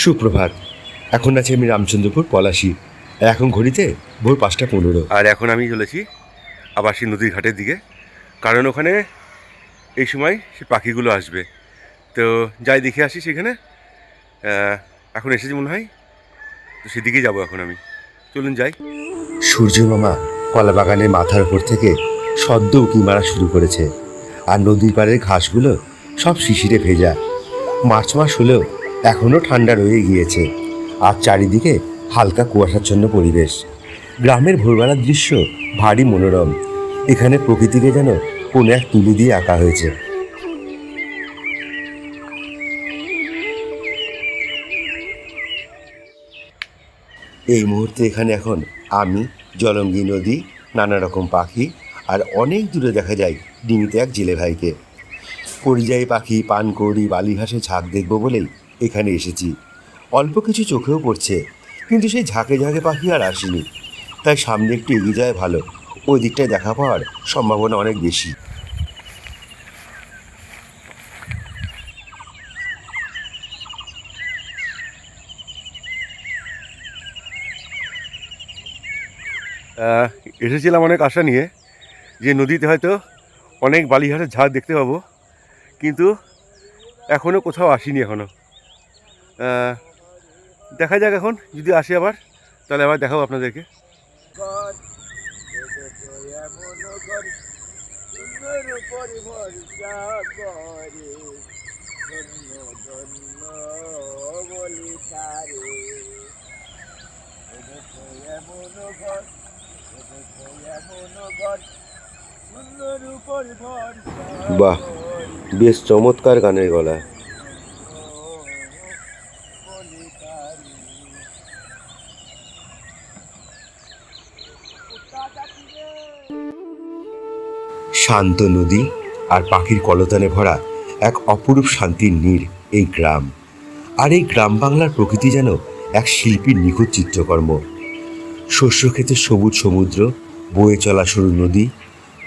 সুপ্রভাত। এখন আছি আমি রামচন্দ্রপুর পলাশি। এখন ঘড়িতে ভোর 5:15। আর এখন আমি চলেছি আবার সেই নদীর ঘাটের দিকে, কারণ ওখানে এই সময় সে পাখিগুলো আসবে। তো যাই দেখে আসি সেখানে। এখন এসেছি মনে হয়, তো সেদিকেই যাবো এখন আমি। চলুন যাই। সূর্য মামা কলা বাগানের মাথার উপর থেকে সদ্য উঁকি মারা শুরু করেছে, আর নদীর পাড়ের ঘাসগুলো সব শিশিরে ভেজা। মার্চ মাস হলেও এখনও ঠান্ডা রয়ে গিয়েছে, আর চারিদিকে হালকা কুয়াশাচ্ছন্ন পরিবেশ। গ্রামের ভোরবেলার দৃশ্য ভারী মনোরম। এখানে প্রকৃতিকে যেন কোনো এক তুলি দিয়ে আঁকা হয়েছে। এই মুহূর্তে এখানে এখন আমি, জলঙ্গি নদী, নানা রকম পাখি, আর অনেক দূরে দেখা যায় ডিঙিতে এক জেলে ভাইকে। পরিযায়ী পাখি, পানকৌড়ি, বালিঘাসে ঝাঁক দেখব বলেই এখানে এসেছি। অল্প কিছু চোখেও পড়ছে, কিন্তু সেই ঝাঁকে ঝাঁকে পাখি আর আসেনি। তাই সামনে একটু এগিয়ে যায় ভালো, ওই দিকটায় দেখা পাওয়ার সম্ভাবনা অনেক বেশি। এসেছিলাম অনেক আশা নিয়ে যে নদীতে হয়তো অনেক বালিঘাটের ঝাঁক দেখতে পাবো, কিন্তু এখনও কোথাও আসিনি। এখনও দেখা যাক, এখন যদি আসি আবার তাহলে আবার দেখাবো আপনাদেরকে। বাহ, বেশ চমৎকার গানের গলা। শান্ত নদী আর পাখির কলতানে ভরা এক অপরূপ শান্তির নীড় এই গ্রাম। আর এই গ্রাম বাংলার প্রকৃতি যেন এক শিল্পীর নিখুঁত চিত্রকর্ম। শস্যক্ষেতের সবুজ সমুদ্র, বয়ে চলা সরু নদী,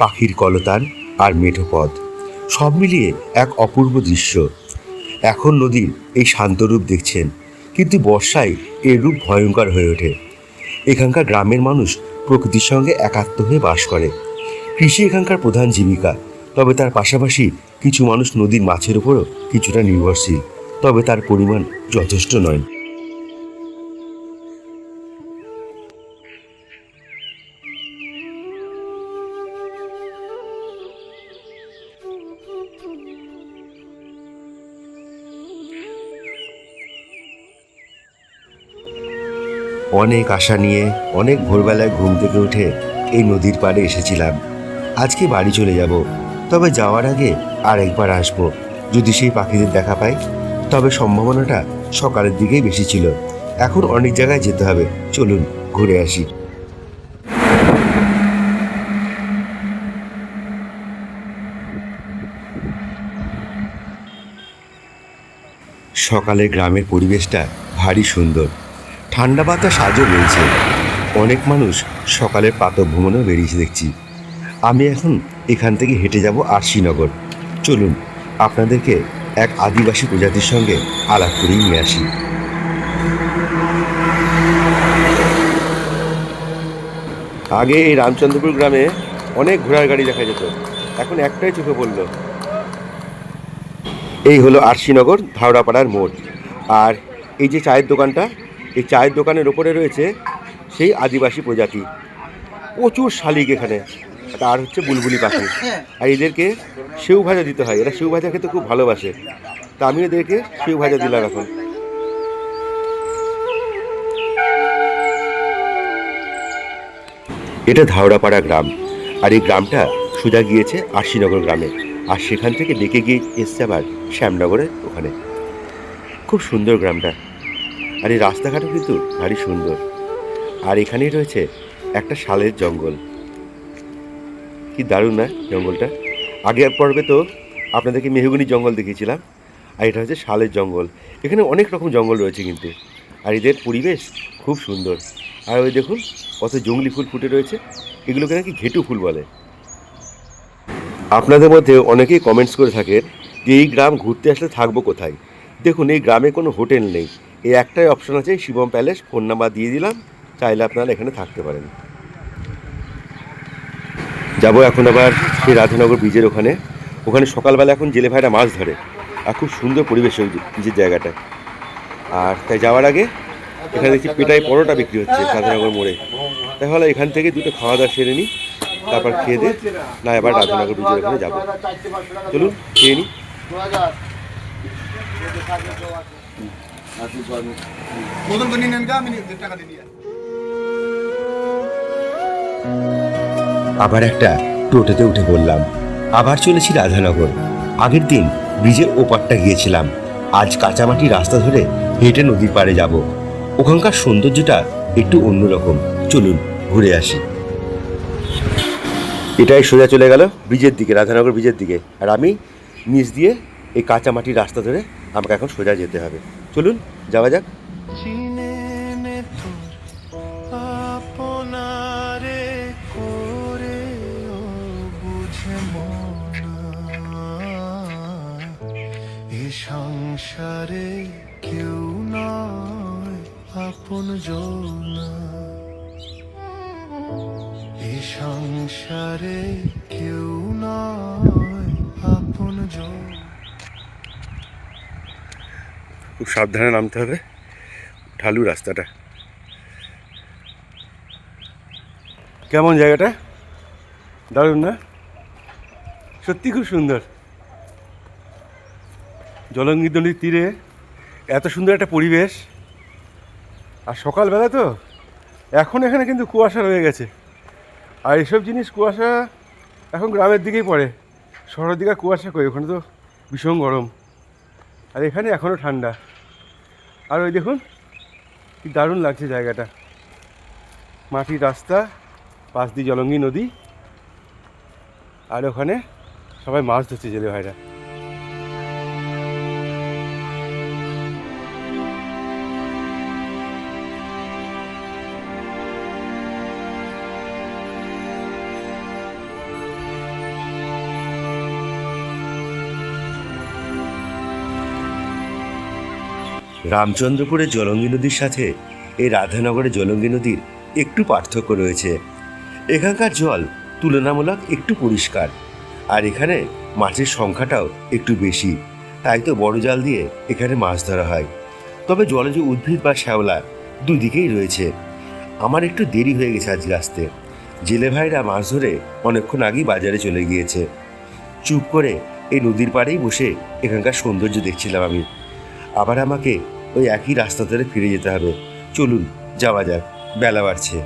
পাখির কলতান আর মেঠো পথ, সব মিলিয়ে এক অপূর্ব দৃশ্য। এখন নদীর এই শান্ত রূপ দেখছেন, কিন্তু বর্ষায় এর রূপ ভয়ঙ্কর হয়ে ওঠে। এখানকার গ্রামের মানুষ প্রকৃতির সঙ্গে একাত্ম হয়ে বাস করে। কৃষি এখানকার প্রধান জীবিকা, তবে তার পাশাপাশি কিছু মানুষ নদীর মাছের উপরও কিছুটা নির্ভরশীল, তবে তার পরিমাণ যথেষ্ট নয়। অনেক আশা নিয়ে অনেক ভোরবেলায় ঘুম থেকে উঠে এই নদীর পাড়ে এসেছিলাম। আজকে বাড়ি চলে যাব, তবে যাওয়ার আগে আর একবার আসবো। যদি সেই পাখিদের দেখা পাই, তবে সম্ভাবনাটা সকালের দিকেই বেশি ছিল। এখন অনেক জায়গায় যেতে হবে, চলুন ঘুরে আসি। সকালে গ্রামের পরিবেশটা ভারী সুন্দর। ঠান্ডা বাতাস আজও রয়েছে। অনেক মানুষ সকালের প্রাতঃভ্রমণেও বেরিয়েছে দেখছি। আমি এখন এখান থেকে হেঁটে যাব আরশিনগর। চলুন আপনাদেরকে এক আদিবাসী প্রজাতির সঙ্গে আলাপ করেই নিয়ে আসি। আগে এই রামচন্দ্রপুর গ্রামে অনেক ঘোড়ার গাড়ি দেখা যেত, এখন একটাই চোখে পড়ল। এই হলো আরশিনগর ধাওড়াপাড়ার মোড়। আর এই যে চায়ের দোকানটা, এই চায়ের দোকানের ওপরে রয়েছে সেই আদিবাসী প্রজাতি। প্রচুর শালিক এখানে, আর হচ্ছে বুলবুলি পাখি। আর এদেরকে সেউ ভাজা দিতে হয়, এরা সেউ ভাজা খেতে খুব ভালোবাসে। তা আমি এদেরকে সেউ ভাজা দিলাম এখন। এটা ধাওড়াপাড়া গ্রাম, আর এই গ্রামটা সোজা গিয়েছে আরশিনগর গ্রামে, আর সেখান থেকে ডেকে গিয়ে এসছে আবার শ্যামনগরের ওখানে। খুব সুন্দর গ্রামটা, আর এই রাস্তাঘাটও কিন্তু ভারী সুন্দর। আর এখানেই রয়েছে একটা শালের জঙ্গল। কি দারুণ না জঙ্গলটা! আগের পর্বে তো আপনাদেরকে মেহগনি জঙ্গল দেখিয়েছিলাম, আর এটা হচ্ছে শালের জঙ্গল। এখানে অনেক রকম জঙ্গল রয়েছে কিন্তু, আর এদের পরিবেশ খুব সুন্দর। আর ওই দেখুন কত জংলি ফুল ফুটে রয়েছে, এগুলোকে নাকি ঘেটু ফুল বলে। আপনাদের মধ্যে অনেকেই কমেন্টস করে থাকেন যে এই গ্রাম ঘুরতে আসলে থাকবো কোথায়। দেখুন, এই গ্রামে কোনো হোটেল নেই, এই একটাই অপশন আছে, শিবম প্যালেস, ফোন নাম্বার দিয়ে দিলাম, চাইলে আপনারা এখানে থাকতে পারেন। যাব এখন আবার সেই রাধানগর ব্রিজের ওখানে। ওখানে সকালবেলা এখন জেলে ভাইরা মাছ ধরে, আর খুব সুন্দর পরিবেশ ওই ব্রিজের জায়গাটা। আর তাই যাওয়ার আগে এখানে দেখছি পেটাই পরোটা বিক্রি হচ্ছে রাধানগর মোড়ে। তাই হলো এখান থেকে দুটো খাওয়া দাওয়া সেরে নিই, তারপর খেয়ে দে না এবার রাধানগর ব্রিজের ওখানে যাবো। চলুন খেয়ে নিই। আবার একটা টোটোতে উঠে পড়লাম, আবার চলেছি রাধানগর। আগের দিন ব্রিজের ওপারটা গিয়েছিলাম, আজ কাঁচামাটি রাস্তা ধরে হেঁটে নদীর পাড়ে যাব। ওখানকার সৌন্দর্যটা একটু অন্যরকম, চলুন ঘুরে আসি। এটাই সোজা চলে গেল ব্রিজের দিকে, রাধানগর ব্রিজের দিকে, আর আমি নিচ দিয়ে এই কাঁচামাটির রাস্তা ধরে আমাকে এখন সোজা যেতে হবে। চলুন যাওয়া যাক। সংসারে কেউ নয় আপন জনা, এ সংসারে কেউ নয় আপন জনা। খুব সাবধানে নামতে হবে, ঢালু রাস্তাটা। কেমন জায়গাটা? দারুণ না? সত্যি খুব সুন্দর। জলঙ্গি নদীর তীরে এত সুন্দর একটা পরিবেশ, আর সকালবেলা তো। এখন এখানে কিন্তু কুয়াশা রয়ে গেছে, আর এসব জিনিস কুয়াশা এখন গ্রামের দিকেই পড়ে, শহরের দিকে কুয়াশা কই, ওখানে তো ভীষণ গরম, আর এখানে এখনও ঠান্ডা। আর ওই দেখুন কি দারুণ লাগছে জায়গাটা, মাটির রাস্তা, পাশ দিয়ে জলঙ্গি নদী, আর ওখানে সবাই মাছ ধরছে জেলে ভাইরা। রামচন্দ্রপুরের জলঙ্গি নদীর সাথে এই রাধানগরের জলঙ্গি নদীর একটু পার্থক্য রয়েছে। এখানকার জল তুলনামূলক একটু পরিষ্কার, আর এখানে মাছের সংখ্যাটাও একটু বেশি, তাই তো বড় জাল দিয়ে এখানে মাছ ধরা হয়। তবে জলজ উদ্ভিদ বা শ্যাওলা দুদিকেই রয়েছে। আমার একটু দেরি হয়ে গেছে আজকে আসতে, জেলে ভাইরা মাছ ধরে অনেকক্ষণ আগেই বাজারে চলে গিয়েছে। চুপ করে এই নদীর পাড়েই বসে এখানকার সৌন্দর্য দেখছিলাম আমি। আবার আমাকে ওই একই রাস্তা ধরে ফিরে যেতে হবে। চলুন যাওয়া যাক, বেলা বাড়ছে।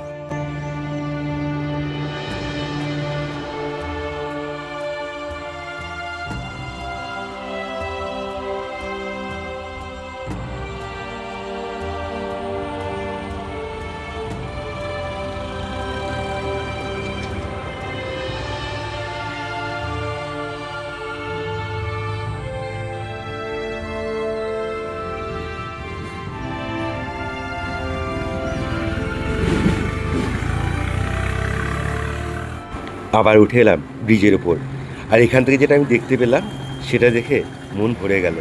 আবার উঠে এলাম ব্রিজের ওপর, আর এখান থেকে যেটা আমি দেখতে পেলাম সেটা দেখে মন ভরে গেল।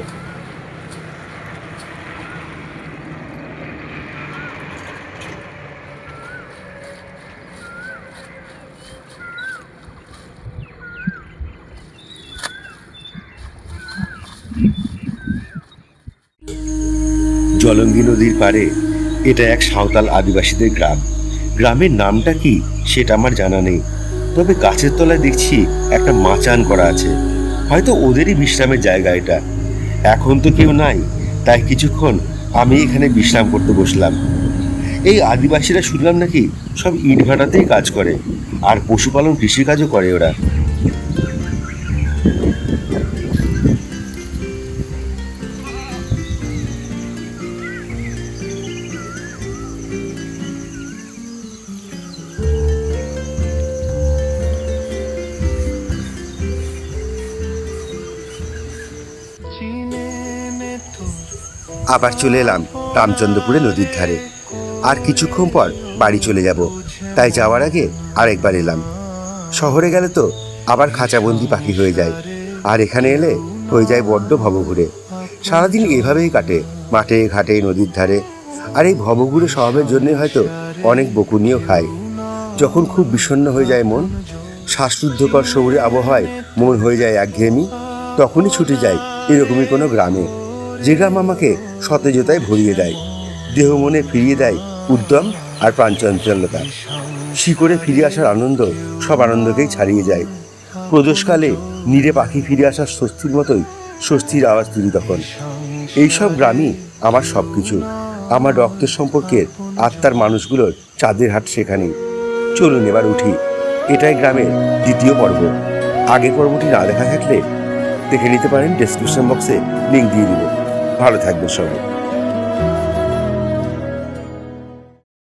জলঙ্গি নদীর পাড়ে এটা এক সাঁওতাল আদিবাসীদের গ্রাম। গ্রামের নামটা কি সেটা আমার জানা নেই, তবে গাছের তলায় দেখছি একটা মাচান করা আছে, হয়তো ওদেরই বিশ্রামের জায়গা এটা। এখন তো কেউ নাই, তাই কিছুক্ষণ আমি এখানে বিশ্রাম করতে বসলাম। এই আদিবাসীরা শুনলাম নাকি সব ইটভাটাতেই কাজ করে, আর পশুপালন কৃষিকাজও করে ওরা। আবার চলে এলাম রামচন্দ্রপুরে নদীর ধারে, আর কিছুক্ষণ পর বাড়ি চলে যাব, তাই যাওয়ার আগে আরেকবার এলাম। শহরে গেলে তো আবার খাঁচাবন্দি পাখি হয়ে যায়, আর এখানে এলে হয়ে যায় বড্ড ভবঘুরে। সারাদিন এভাবেই কাটে, মাঠে ঘাটে নদীর ধারে। আর এই ভবঘুরে স্বভাবের জন্যই হয়তো অনেক বকুনিও খায়। যখন খুব বিষণ্ণ হয়ে যায় মন, শ্বাসরুদ্ধকর শহুরে আবহাওয়ায় মন হয়ে যায় একঘেয়েমি, তখনই ছুটে যায় এরকমই কোনো গ্রামে, যে গ্রাম আমাকে সতেজতায় ভরিয়ে দেয়, দেহ মনে ফিরিয়ে দেয় উদ্যম আর প্রাণচঞ্চলতা। শিকড়ে ফিরে আসার আনন্দ সব আনন্দকেই ছাড়িয়ে যায়। প্রদোষকালে নীরে পাখি ফিরে আসার স্বস্তির মতোই স্বস্তির আওয়াজ তুলি তখন। এইসব গ্রামই আমার সব কিছু, আমার রক্তের সম্পর্কের আত্মার মানুষগুলোর চাঁদের হাট সেখানেই। চলুন এবার উঠি। এটাই গ্রামের দ্বিতীয় পর্ব। আগের পর্বটি না দেখা থাকলে দেখে নিতে পারেন, ডেসক্রিপশন বক্সে লিঙ্ক দিয়ে দিব। ভালো থাকবেন সবাই।